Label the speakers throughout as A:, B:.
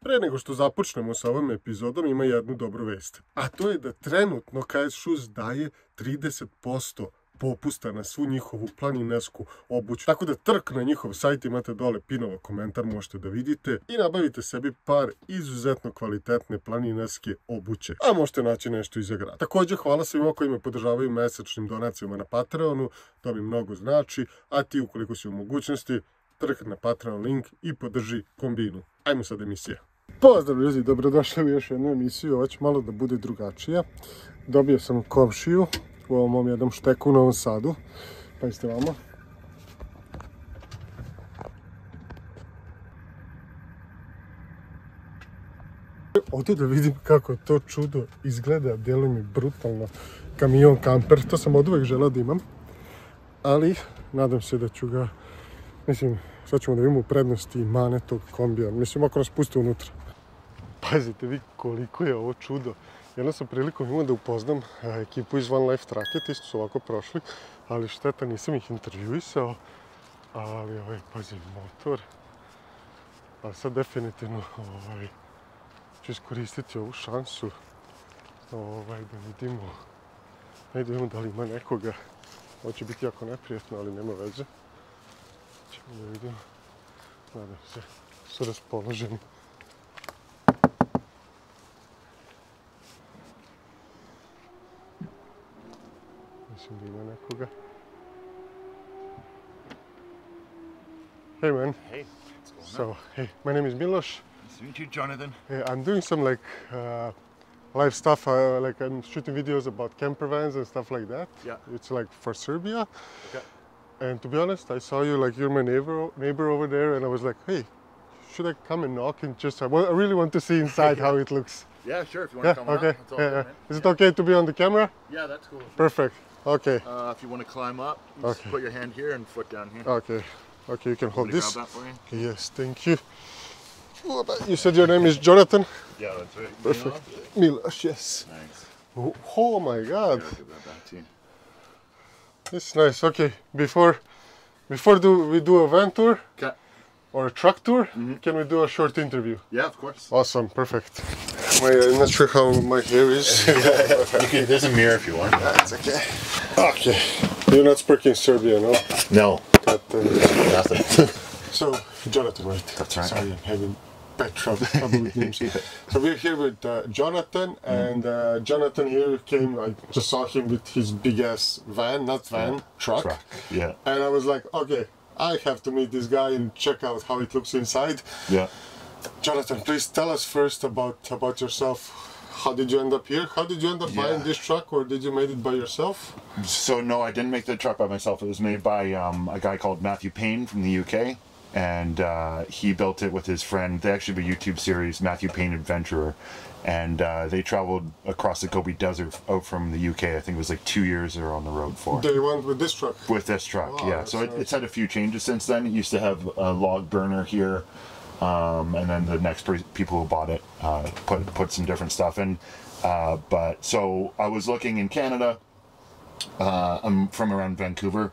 A: Pre nego što započnemo sa ovom epizodom ima jednu dobru vest. A to je da trenutno KS Shoes daje 30% popusta na svu njihovu planinarsku obuću. Tako da trk na njihov sajt, imate dole pinovo komentar, možete da vidite i nabavite sebi par izuzetno kvalitetne planinarske obuće. A možete naći nešto iza grada. Također hvala svima koji me podržavaju mesečnim donacijama na Patreonu, to mi mnogo znači, a ti ukoliko si u mogućnosti, trk na Patreon link i podrži Kombinu. Ajmo sad emisija. Pozdrav ljudi, dobrodošli u još jednu emisiju, ovo će malo da bude drugačija. Dobio sam komšiju u ovom mom jednom šteku u Novom Sadu. Pazite vamo. Ovdje da vidim kako to čudo izgleda, deluje mi brutalno. Kamion kamper, to sam od uvek želeo da imam. Ali nadam se da ću ga, mislim, sad ćemo da vidimo prednosti i mane tog kombija. Mislim, ako nas puste unutra. Pazite vi koliko je ovo čudo. Jednom sam prilikom imao da upoznam ekipu iz one.life.truck.it, isto su ovako prošli, ali šteta, nisam ih intervjuisao. Ali, pazi, motor. Ali sad definitivno ću iskoristiti ovu šansu da vidimo da li ima nekoga. Ovo će biti jako neprijatno, ali nema veze. Ćemo da vidimo. Nadam se, su raspoloženi. Mislim da ima nekoga. Hey man.
B: Hey, what's going on?
A: So, hey, my name is Miloš.
B: Nice to meet you, Jonathan.
A: I'm doing some live stuff, like I'm shooting videos about camper vans and stuff like that.
B: Yeah.
A: It's like for Serbia.
B: Okay.
A: And to be honest, I saw you, like you're my neighbor over there, and I was like, hey, should I come and knock and just, I really want to see inside how it looks.
B: Yeah, sure, if you want to come
A: Okay.
B: up, that's all good, man.
A: Is it okay to be on the camera?
B: Yeah, that's cool.
A: Perfect. Okay.
B: If you want to climb up, you just put your hand here and foot down here.
A: Okay. Okay, you can hold
B: Want me to
A: this.
B: grab that for you?
A: Yes, thank you. You said your name is Jonathan?
B: Yeah, that's right.
A: Perfect. Miloš, yes.
B: Nice.
A: Oh my God.
B: Yeah, I'll give that back to you.
A: It's nice. Okay, before we do a van tour
B: Okay.
A: or a truck tour, can we do a short interview?
B: Yeah, of course.
A: Awesome, perfect. I'm not sure how my hair is.
B: There's a mirror if you want.
A: That's okay. Okay. You're not speaking Serbian, no?
B: No, nothing.
A: So, Jonathan, right?
B: That's right.
A: Sorry, I'm having bad trouble with names. So we're here with Jonathan, and Jonathan here came, I just saw him with his big ass van, not van, truck.
B: Yeah.
A: And I was like, okay, I have to meet this guy and check out how it looks inside.
B: Yeah.
A: Jonathan, please tell us first about yourself. How did you end up here? How did you end up buying this truck, or did you make it by yourself?
B: So no, I didn't make the truck by myself. It was made by a guy called Matthew Payne from the UK. And he built it with his friend. They actually have a YouTube series, Matthew Payne Adventurer, and they traveled across the Gobi Desert out from the UK. I think it was like 2 years they were on the road for.
A: They went with this truck?
B: With this truck,
A: wow,
B: yeah. So it's had a few changes since then. It used to have a log burner here, and then the next people who bought it put some different stuff in. But so I was looking in Canada. I'm from around Vancouver.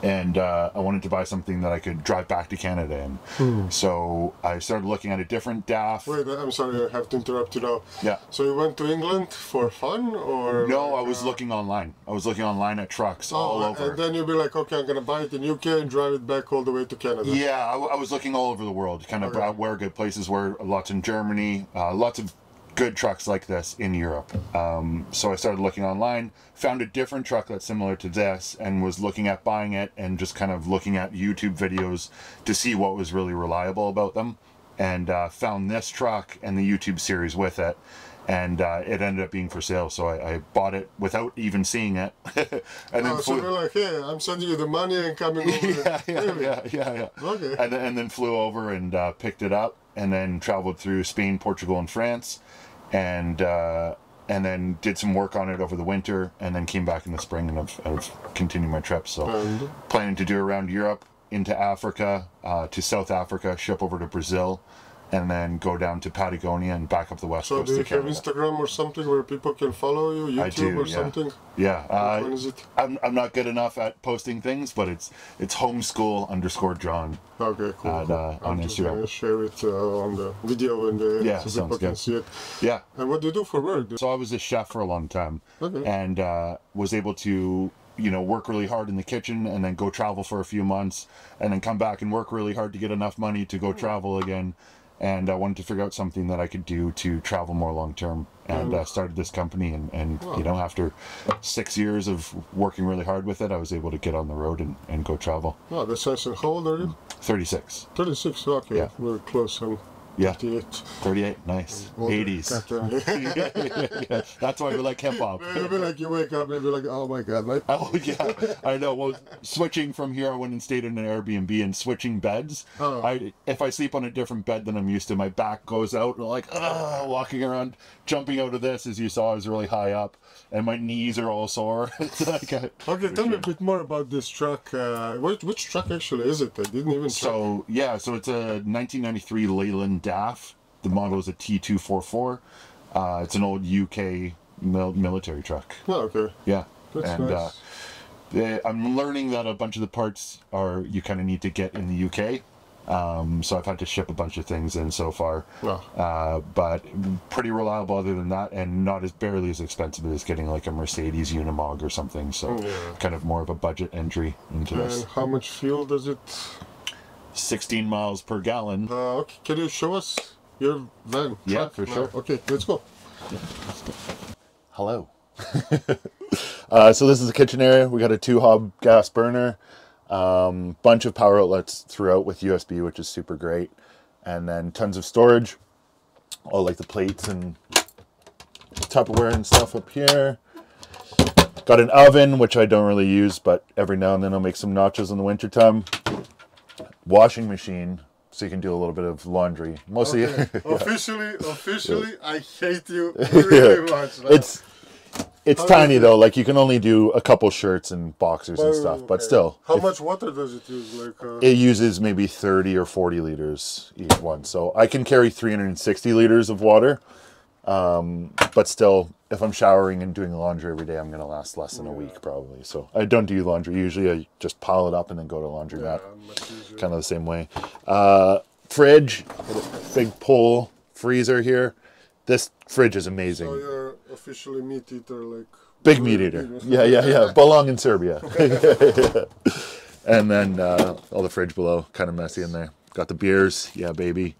B: And I wanted to buy something that I could drive back to Canada in. So I started looking at a different DAF.
A: Wait, I'm sorry, I have to interrupt you now.
B: Yeah.
A: So you went to England for fun, or?
B: No, I was looking online. I was looking online at trucks all over.
A: And then you'll be like, okay, I'm gonna buy it in UK and drive it back all the way to Canada.
B: Yeah, I was looking all over the world, kind of where good places were. Lots in Germany, lots of good trucks like this in Europe. So I started looking online, found a different truck that's similar to this, and was looking at buying it and just kind of looking at YouTube videos to see what was really reliable about them, and found this truck and the YouTube series with it, and it ended up being for sale. So I bought it without even seeing it. And then
A: so they're like, hey, I'm sending you the money and coming over.
B: yeah.
A: Okay.
B: And then flew over and picked it up, and then traveled through Spain, Portugal, and France. And then did some work on it over the winter, and then came back in the spring, and I've continued my trip. So planning to do around Europe, into Africa, to South Africa, ship over to Brazil, and then go down to Patagonia and back up the west coast
A: So do you
B: to
A: have
B: Canada.
A: Instagram or something where people can follow you? YouTube
B: I do,
A: or
B: yeah.
A: something?
B: Yeah.
A: Which one is it?
B: I'm not good enough at posting things, but it's homeschool_John.
A: Okay, cool.
B: On
A: I'm just
B: Instagram.
A: gonna share it on the video and
B: Yeah,
A: so
B: sounds
A: people can
B: good.
A: see it.
B: Yeah.
A: And what do you do for work?
B: So I was a chef for a long time,
A: Okay.
B: and was able to, work really hard in the kitchen and then go travel for a few months and then come back and work really hard to get enough money to go travel again. And I wanted to figure out something that I could do to travel more long term, and started this company. And after 6 years of working really hard with it, I was able to get on the road and go travel.
A: Oh, that's nice. And how old are you?
B: 36.
A: 36, okay.
B: Yeah.
A: We're close. I'm
B: Yeah.
A: 58.
B: 38, nice.
A: Older.
B: 80s. Yeah, that's why we like hip hop.
A: Maybe like you wake up and be like, oh my god, my...
B: Oh yeah, I know. Well, switching from here, I went and stayed in an Airbnb, and switching beds.
A: Oh.
B: If I sleep on a different bed than I'm used to, my back goes out, and I'm like, walking around, jumping out of this, as you saw, is really high up, and my knees are all sore.
A: Okay, tell me a bit more about this truck. Which truck actually is it? I didn't even check.
B: So it's a 1993 Leyland DAF. The model is a T244. It's an old UK military truck.
A: Oh, okay.
B: Yeah.
A: That's
B: and
A: nice.
B: I'm learning that a bunch of the parts you kind of need to get in the UK. So I've had to ship a bunch of things in so far.
A: Wow.
B: But pretty reliable other than that, and not barely as expensive as getting like a Mercedes Unimog or something. So kind of more of a budget entry into this.
A: And how much fuel does it?
B: 16 miles per gallon.
A: Okay, can you show us your van?
B: Yeah,
A: truck?
B: for sure.
A: Okay, let's go.
B: Hello. So this is the kitchen area. We got a 2-hob gas burner, bunch of power outlets throughout with USB, which is super great, and then tons of storage, all like the plates and Tupperware and stuff up here. Got an oven, which I don't really use, but every now and then I'll make some nachos in the wintertime. Washing machine, so you can do a little bit of laundry. Mostly.
A: Okay. Officially, I hate you really much.
B: It's tiny though. Like you can only do a couple shirts and boxers and stuff, but still.
A: How much water does it use?
B: It uses maybe 30 or 40 liters each one. So I can carry 360 liters of water. But still, if I'm showering and doing laundry every day, I'm going to last less than a week probably. So I don't do laundry. Usually I just pile it up and then go to laundromat. Kind of the same way. Fridge, big pull freezer here. This fridge is amazing.
A: So you're officially meat eater, like...
B: Big meat eater. Yeah. Belong in Serbia. And then all the fridge below, kind of messy in there. Got the beers. Yeah, baby.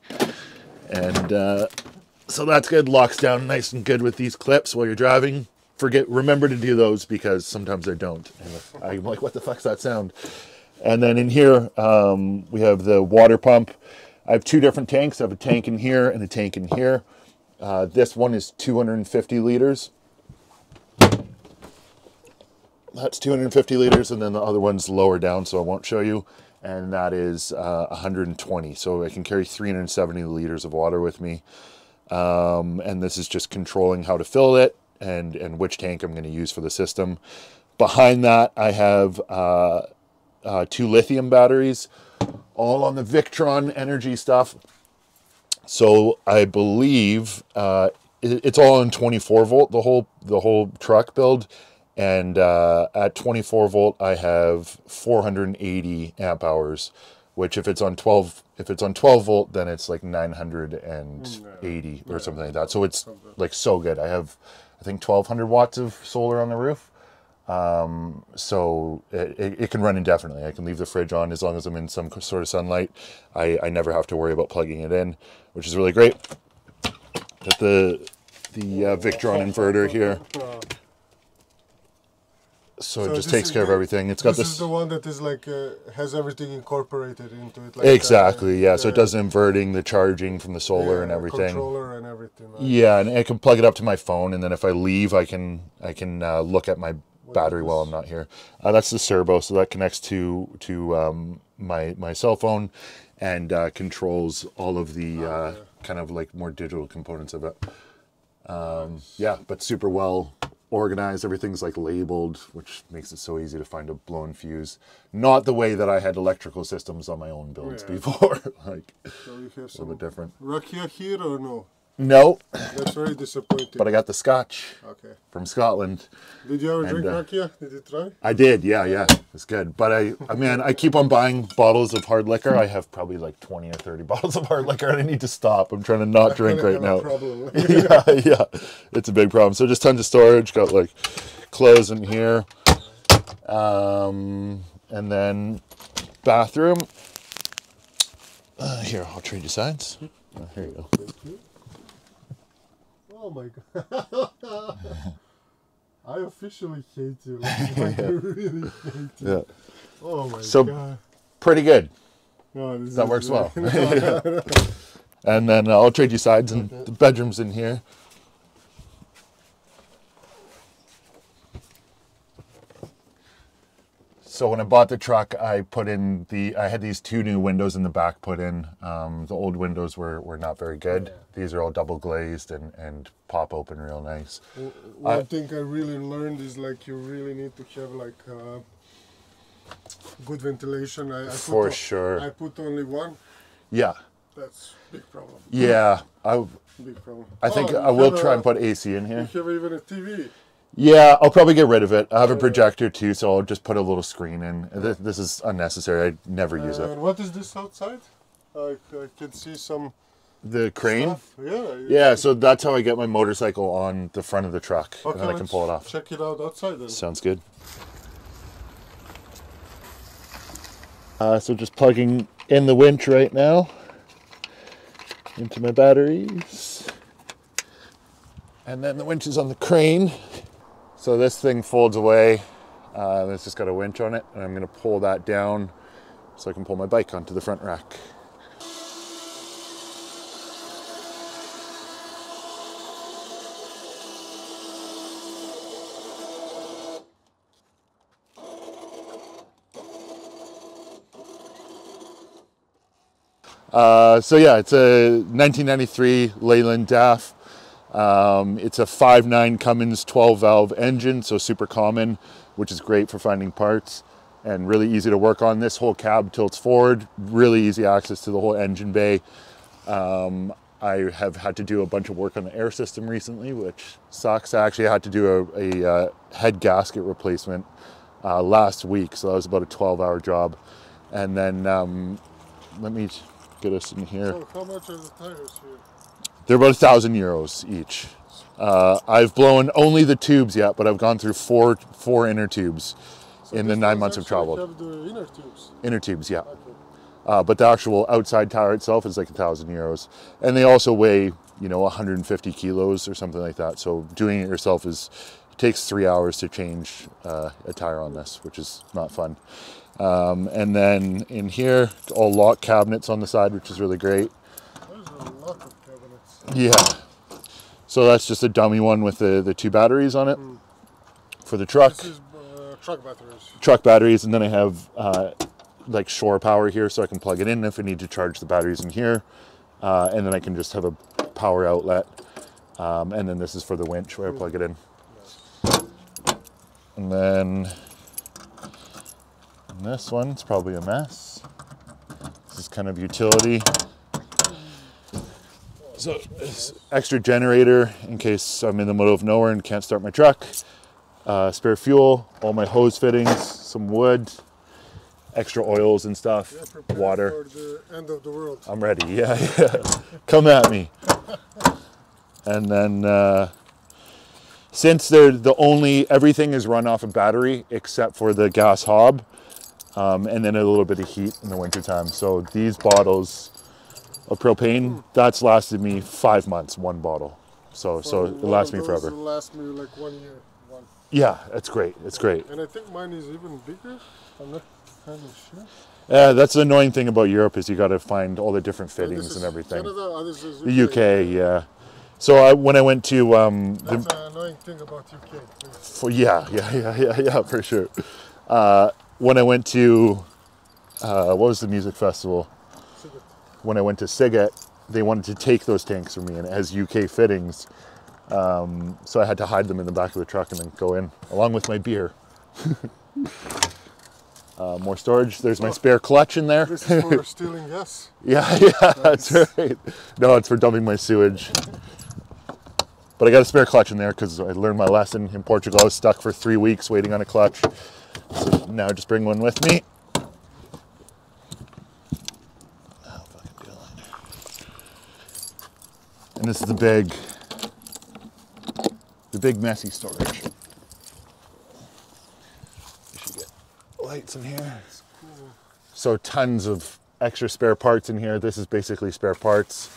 B: And... so that's good. Locks down nice and good with these clips while you're driving. Remember to do those because sometimes they don't. And I'm like, what the fuck's that sound? And then in here, we have the water pump. I have 2 different tanks. I have a tank in here and a tank in here. This one is 250 liters. That's 250 liters, and then the other one's lower down, so I won't show you. And that is 120. So I can carry 370 liters of water with me. And this is just controlling how to fill it and which tank I'm going to use for the system. Behind that, I have 2 lithium batteries, all on the Victron energy stuff. So I believe it's all on 24 volt, the whole truck build. And at 24 volt, I have 480 amp hours. Which if it's on 12 volt, then it's like 980 or something like that. So it's like so good. I have, I think 1200 watts of solar on the roof. So it can run indefinitely. I can leave the fridge on as long as I'm in some sort of sunlight. I never have to worry about plugging it in, which is really great. Got the Victron inverter here. So it just takes care of everything. It's got
A: this is the one that is like has everything incorporated into it. Like
B: exactly, yeah. So it does inverting, the charging from the solar and everything.
A: Controller and everything. Right?
B: Yeah, and I can plug it up to my phone, and then if I leave, I can look at my battery while I'm not here. That's the servo, so that connects to my cell phone, and controls all of the kind of like more digital components of it. Yeah, but super well organized. Everything's like labeled, which makes it so easy to find a blown fuse. Not the way that I had electrical systems on my own builds before. Like,
A: so you have
B: a little bit different.
A: Rakia here or no?
B: No.
A: That's very disappointing.
B: But I got the Scotch from Scotland.
A: Did you ever drink Rakia? Did you try?
B: I did, yeah. It's good. But I keep on buying bottles of hard liquor. I have probably like 20 or 30 bottles of hard liquor and I need to stop. I'm trying to not drink right now. Yeah. It's a big problem. So just tons of storage. Got like clothes in here. And then bathroom. Here, I'll trade you sides. Here you go.
A: Oh my god. I officially hate you. Like, I really hate you.
B: Yeah.
A: Oh my god.
B: So, pretty good.
A: No,
B: that works well. And then I'll trade you sides, and the bedroom's in here. So when I bought the truck, I had these 2 new windows in the back put in. The old windows were not very good. These are all double glazed and pop open real nice.
A: One thing I really learned is like you really need to have like good ventilation. For sure. I put only one.
B: Yeah.
A: That's big problem.
B: Yeah.
A: Big problem.
B: I think I will try and put AC in here.
A: You have even a TV.
B: Yeah, I'll probably get rid of it. I have a projector too, so I'll just put a little screen in. This is unnecessary. I never use it.
A: What is this outside? I can see some...
B: The crane?
A: Stuff.
B: Yeah, so that's how I get my motorcycle on the front of the truck.
A: Okay,
B: and then I can pull it off.
A: Check it out outside then.
B: Sounds good. So just plugging in the winch right now into my batteries. And then the winch is on the crane. So this thing folds away. It's just got a winch on it, and I'm going to pull that down so I can pull my bike onto the front rack. So yeah, it's a 1993 Leyland DAF. It's a 5.9 Cummins 12 valve engine, so super common, which is great for finding parts and really easy to work on. This whole cab tilts forward, really easy access to the whole engine bay. I have had to do a bunch of work on the air system recently, which sucks. I actually had to do a head gasket replacement last week, so that was about a 12-hour job. And then let me get us in here.
A: So how much are the tires here?
B: They're about €1,000 each. I've blown only the tubes yet, but I've gone through four inner tubes in the 9 months of travel.
A: Have the inner tubes?
B: Inner tubes, yeah.
A: Okay.
B: But the actual outside tire itself is like €1,000. And they also weigh, 150 kilos or something like that. So doing it yourself it takes 3 hours to change a tire on this, which is not fun. And then in here, all lock cabinets on the side, which is really great.
A: There's a lot of cabinets.
B: Yeah. So that's just a dummy one with the 2 batteries on it for the truck.
A: This is truck batteries.
B: Truck batteries, and then I have like shore power here, so I can plug it in if I need to charge the batteries in here. And then I can just have a power outlet. And then this is for the winch where I plug it in. And then this one's probably a mess. This is kind of utility. So this extra generator in case I'm in the middle of nowhere and can't start my truck. Spare fuel, all my hose fittings, some wood, extra oils and stuff, water.
A: For the end of the world.
B: I'm ready, yeah. Come at me. And then since they're everything is run off a battery except for the gas hob, and then a little bit of heat in the wintertime. So these bottles of propane, that's lasted me 5 months, one bottle. So it lasts me forever.
A: It'll last me like 1 year.
B: Yeah, it's great. It's great.
A: And I think mine is even bigger. I'm not kind of sure.
B: Yeah, that's the annoying thing about Europe is you got to find all the different fittings and everything.
A: Canada, this is
B: the UK, yeah. So when I went to
A: that's an annoying thing about UK.
B: Yeah, for sure. When I went to what was the music festival? When I went to Siget, they wanted to take those tanks from me, and it has UK fittings. So I had to hide them in the back of the truck and then go in, along with my beer. More storage. There's my spare clutch in there.
A: This is for stealing gas?
B: Yeah, that's right. No, it's for dumping my sewage. But I got a spare clutch in there because I learned my lesson in Portugal. I was stuck for 3 weeks waiting on a clutch. So now I just bring one with me. And this is the big messy storage. You should get lights in here. So tons of extra spare parts in here. This is basically spare parts.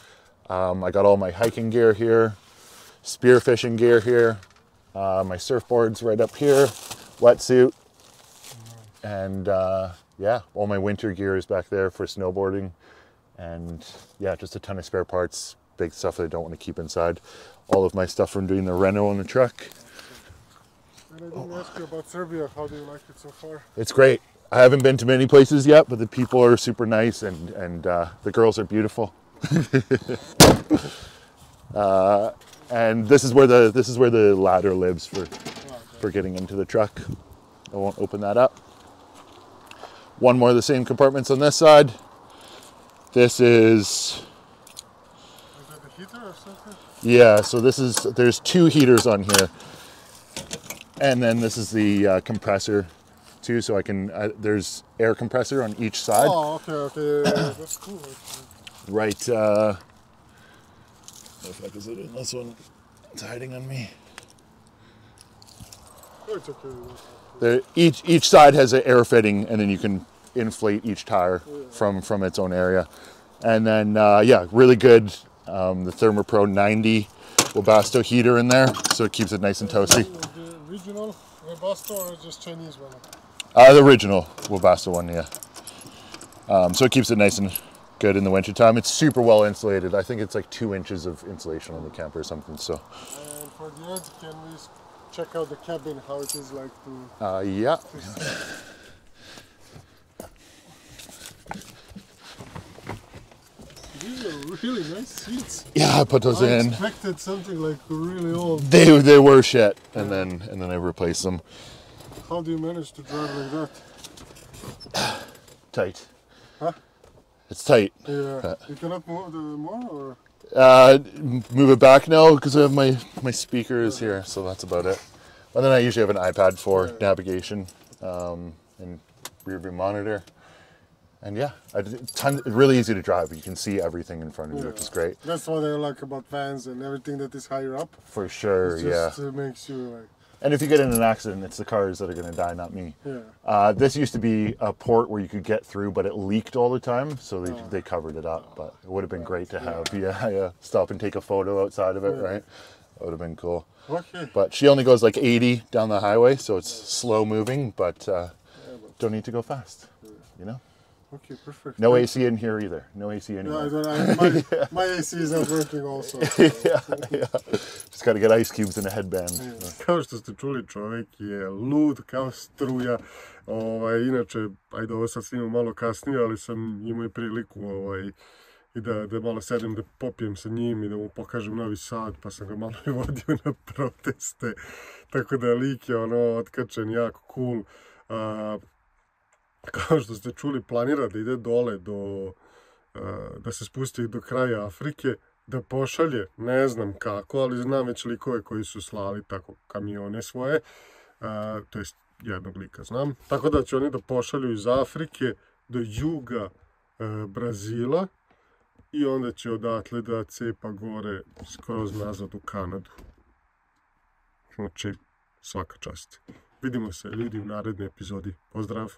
B: I got all my hiking gear here, spearfishing gear here, my surfboard's right up here, wetsuit, and yeah, all my winter gear is back there for snowboarding, and yeah, just a ton of spare parts, big stuff that I don't want to keep inside. All of my stuff from doing the reno on the truck.
A: And I didn't ask you about Serbia. How do you like it so far?
B: It's great. I haven't been to many places yet, but the people are super nice, and the girls are beautiful. And this is where the ladder lives for getting into the truck. I won't open that up. One more of the same compartments on this side. This is
A: that the heater or something?
B: Yeah, so there's 2 heaters on here, and then this is the compressor too. So I can there's air compressor on each side.
A: Oh, okay, that's cool.
B: Right. What the fuck is it in this one? It's hiding on me.
A: Oh, it's okay.
B: Each side has an air fitting, and then you can inflate each tire from its own area. And then yeah, really good. The Thermopro 90 Webasto heater in there, so it keeps it nice and toasty.
A: The original Webasto or just Chinese one?
B: The original Webasto one, yeah. So it keeps it nice and good in the winter time. It's super well insulated. I think it's like 2 inches of insulation on the camper or something. So.
A: And for the end, can we check out the cabin, how it is like to?
B: Yeah.
A: These are really nice seats.
B: Yeah, I put those
A: I
B: in.
A: expected something like really old.
B: They were shit, and then I replaced them.
A: How do you manage to drive like that?
B: Tight.
A: Huh?
B: It's tight.
A: Yeah. You cannot move more, or?
B: Move it back now because I have my speakers here, so that's about it. And then I usually have an iPad for navigation and rear view monitor. And yeah, it's really easy to drive. You can see everything in front of you, which is great.
A: That's what I like about vans and everything that is higher up.
B: For sure,
A: It just makes you like.
B: And if you get in an accident, it's the cars that are going to die, not me.
A: Yeah.
B: This used to be a port where you could get through, but it leaked all the time, so they covered it up. But it would have been great to have, stop and take a photo outside of it, right? That would have been cool.
A: Okay.
B: But she only goes like 80 down the highway, so it's slow moving, but don't need to go fast, you know?
A: Okay, perfect.
B: No AC in here either. No AC anywhere.
A: No, my AC is not working also.
B: yeah. Just got to get ice cubes in a headband.
A: Kao što ste čuli, čovjek je lud kao struja. Inače, ajde, ovo sad snimam malo kasnije, ali sam imao i priliku i da malo sedem, da popijem sa njim i da mu pokažem Novi Sad, pa sam ga malo i vodio na proteste. Tako da lik je otkačen, jako cool. Kao što ste čuli, planira da ide dole da se spusti do kraja Afrike, da pošalje, ne znam kako, ali znam već likove koji su slali tako kamione svoje, to jest jednog lika znam, tako da će oni da pošalju iz Afrike do juga Brazila i onda će odatle da cepa gore skroz nazad u Kanadu. Znači, svaka čast. Vidimo se ljudi u narednoj epizodi. Pozdrav!